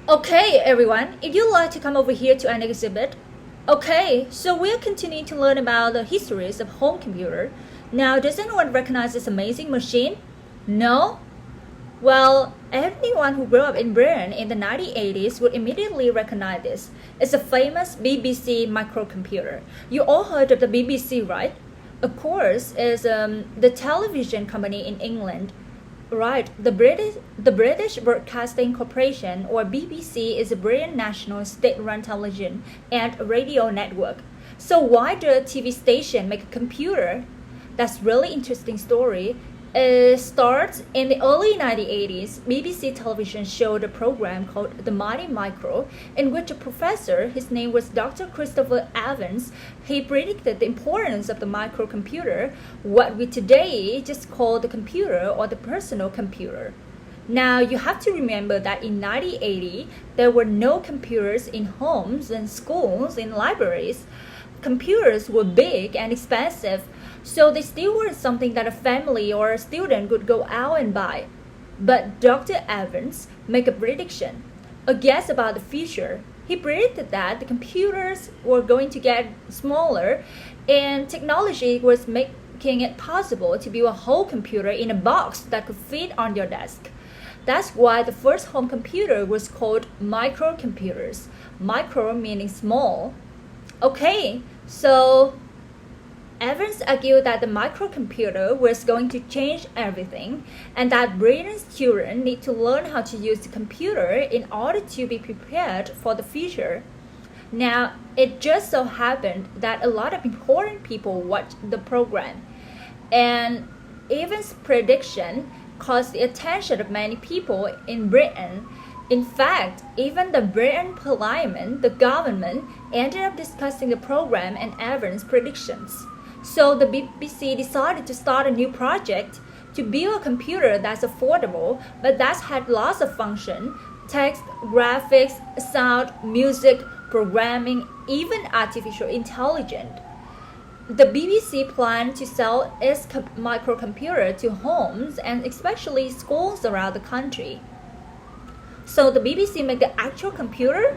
Okay, everyone, if you'd like to come over here to an exhibit. Okay, so we're continuing to learn about the histories of home computer. Now, does anyone recognize this amazing machine? No? Well, anyone who grew up in Britain in the 1980s would immediately recognize this. It's a famous BBC microcomputer. You all heard of the BBC, right? Of course, it's the television company in England. Right, the British Broadcasting Corporation, or BBC, is a British national state-run television and radio network. So why did a TV station make a computer? That's really interesting story. It starts in the early 1980s. BBC television showed a program called The Mighty Micro, in which a professor, his name was Dr. Christopher Evans, he predicted the importance of the microcomputer, what we today just call the computer or the personal computer. Now, you have to remember that in 1980, there were no computers in homes, in schools, in libraries. Computers were big and expensive, so they still weren't something that a family or a student could go out and buy. But Dr. Evans made a prediction, a guess about the future. He predicted that the computers were going to get smaller and technology was making it possible to build a whole computer in a box that could fit on your desk. That's why the first home computer was called microcomputers. Micro meaning small. Okay, so Evans argued that the microcomputer was going to change everything and that Britain's children need to learn how to use the computer in order to be prepared for the future. Now, it just so happened that a lot of important people watched the program, and Evans' prediction caught the attention of many people in Britain. In fact, even the Britain Parliament, the government, ended up discussing the program and Evans' predictions. So the BBC decided to start a new project to build a computer that's affordable, but that had lots of function: text, graphics, sound, music, programming, even artificial intelligence. The BBC planned to sell its microcomputer to homes and especially schools around the country. So the BBC made the actual computer?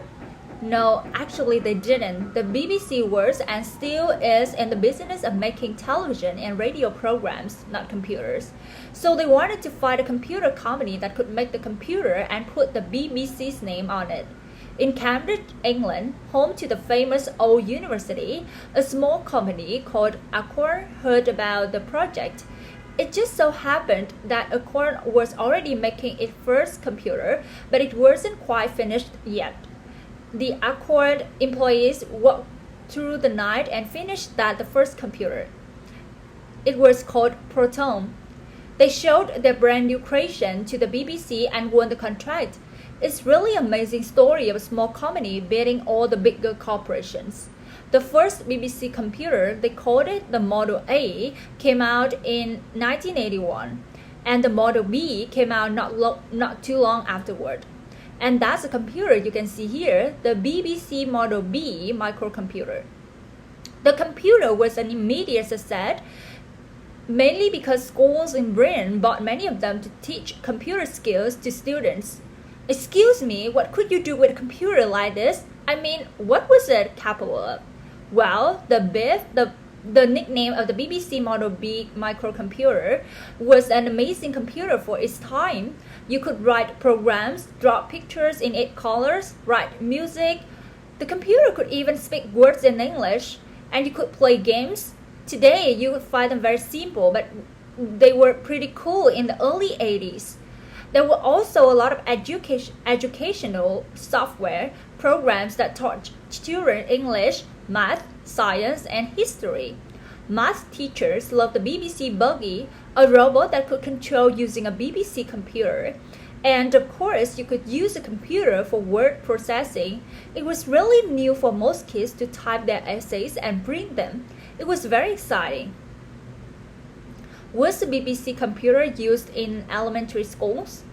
No, actually they didn't. The BBC was and still is in the business of making television and radio programs, not computers. So they wanted to find a computer company that could make the computer and put the BBC's name on it. In Cambridge, England, home to the famous Old University, a small company called Acorn heard about the project. It just so happened that Acorn was already making its first computer, but it wasn't quite finished yet. The Acorn employees worked through the night and finished the first computer. It was called Proton. They showed their brand new creation to the BBC and won the contract. It's really an amazing story of a small company beating all the bigger corporations. The first BBC computer, they called it the Model A, came out in 1981, and the Model B came out not too long afterward. And that's the computer you can see here, the BBC Model B microcomputer. The computer was an immediate success, mainly because schools in Britain bought many of them to teach computer skills to students. Excuse me, what could you do with a computer like this? I mean, what was it capable of? Well, the nickname of the BBC Model B microcomputer was an amazing computer for its time. You could write programs, draw pictures in 8 colors, write music. The computer could even speak words in English, and you could play games. Today, you would find them very simple, but they were pretty cool in the early 80s. There were also a lot of educational software programs that taught children English, math, science, and history. Math teachers loved the BBC Buggy, a robot that could control using a BBC computer. And of course, you could use a computer for word processing. It was really new for most kids to type their essays and print them. It was very exciting. Was the BBC computer used in elementary schools?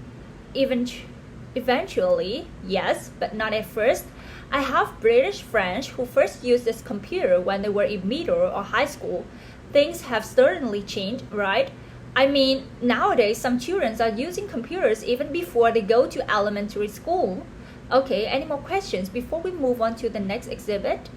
Eventually, yes, but not at first. I have British friends who first used this computer when they were in middle or high school. Things have certainly changed, right? I mean, nowadays some children are using computers even before they go to elementary school. Okay, any more questions before we move on to the next exhibit?